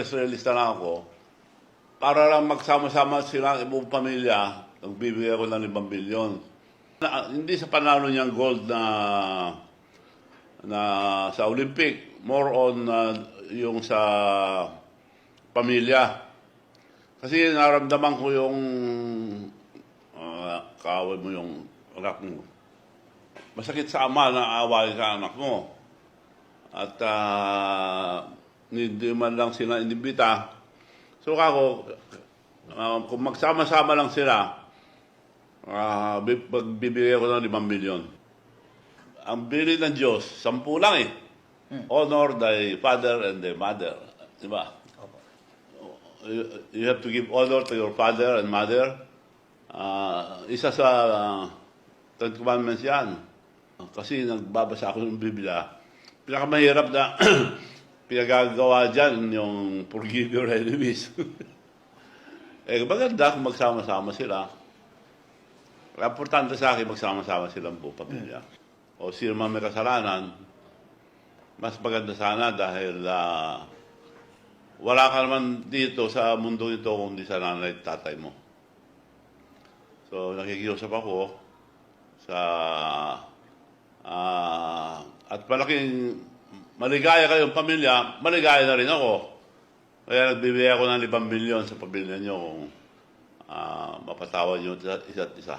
Israelista lang ako. Para lang magsama-sama sila ang buong pamilya, nagbibigay ako ng 5 bilyon. Hindi sa panalo niyang gold na sa Olympic, more on yung sa pamilya. Kasi naramdaman ko yung kaaway mo yung anak mo. Masakit sa ama na away sa anak mo. At hindi man lang sila inibita. So ako, kung magsama-sama lang sila, magbibigay ko ng 5 milyon. Ang bili ng Diyos, 10 lang eh. Honor thy father and thy mother. Diba? You have to give honor to your father and mother. Isa sa Ten Commandments yan. Kasi nagbabasa ako ng Biblia. Pinakamahirap na pinagagawa dyan yung forgive your enemies. Maganda kung magsama-sama sila. Importante sa akin, magsama-sama silang buong pamilya. O sino man may kasalanan, mas maganda sana dahil wala ka naman dito sa mundo ito kundi sa nanay at tatay mo. So, nakikiusap ako sa at malaking maligaya kayong pamilya, maligaya na rin ako. Kaya nagbibigay ako ng 5 milyon sa pamilya nyo kung mapatawad nyo isa't isa.